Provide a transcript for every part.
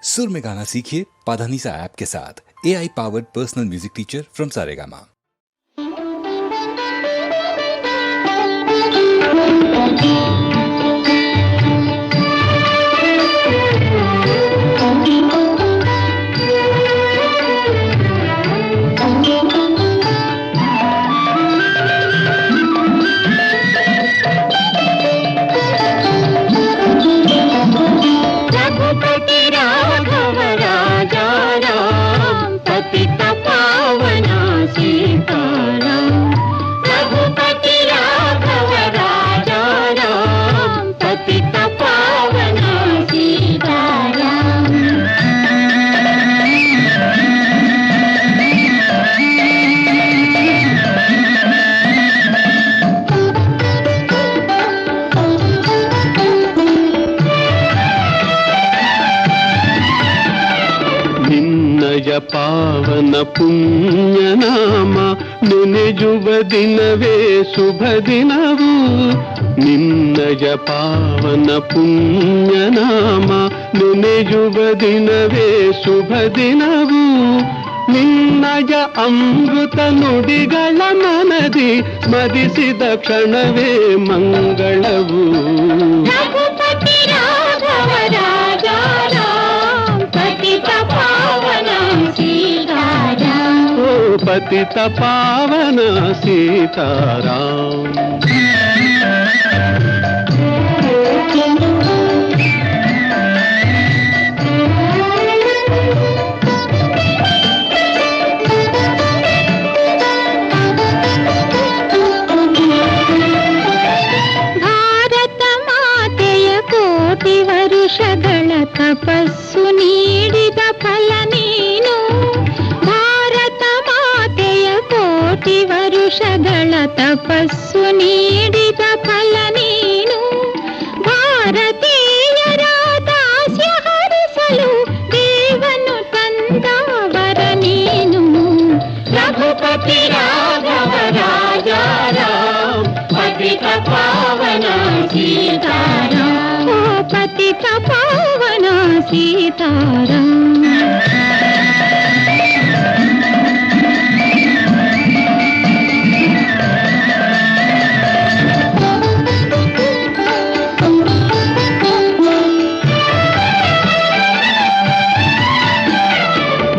सुर में गाना सीखिए पाधानीसा ऐप के साथ। AI powered personal music teacher from Saregama. ಪಾವನ ಪುಣ್ಯನಾಮ ನೆನೆಯುವ ದಿನವೇ ಶುಭ ದಿನವು. ನಿನ್ನಯ ಪಾವನ ಪುಣ್ಯನಾಮ ನೆನೆಯುವ ದಿನವೇ ಶುಭ ದಿನವು. ನಿನ್ನಯ ಅಮೃತ ನುಡಿಗಳ ಮನದಿ ಸ್ಮರಿಸಿದ ಕ್ಷಣವೇ ಮಂಗಳವು. पतित पावन सीताराम. ಭಾರತ ಮಾತೆಯ ಕೋಟಿ ವರುಷಗಳ ತಪಸ್ಸು ನೀಡಿದ ಫಲ ನೀನು. ಕೋಟಿ ವರುಷಗಳ ತಪಸ್ಸು ನೀಡಿದ ಫಲ ನೀನು. ಭಾರತೀಯರ ದಾಸ್ಯ ಹರಿಸಲು ದೇವನು ತಂದವರ ನೀನು. ರಘುಪತಿ ರಾಘವ ರಾಜ ರಾಮ ಪತಿತ ಪಾವನ ಸೀತಾರಾಮ. ಪತಿತ ಪಾವನ ಸೀತಾರಾಮ.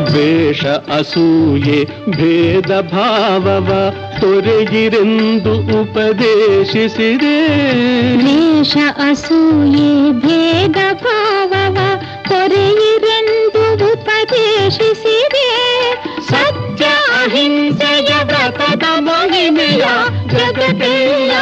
ದ್ವೇಷ ಅಸೂಯೆ ಭೇದ ಭಾವವ ತೊರೆಗಿರೆಂದು ಉಪದೇಶಿಸಿದೆ. ದ್ವೇಷ ಅಸೂಯೆ ಭೇದ ಭಾವವ ತೊರೆಯಿರೆಂದು ಉಪದೇಶಿಸಿದೆ. ಸತ್ಯ ಅಹಿಂಸೆಯ ವ್ರತದ ಮಹಿಮೆಯ ಜಗತ್ತೆಲ್ಲ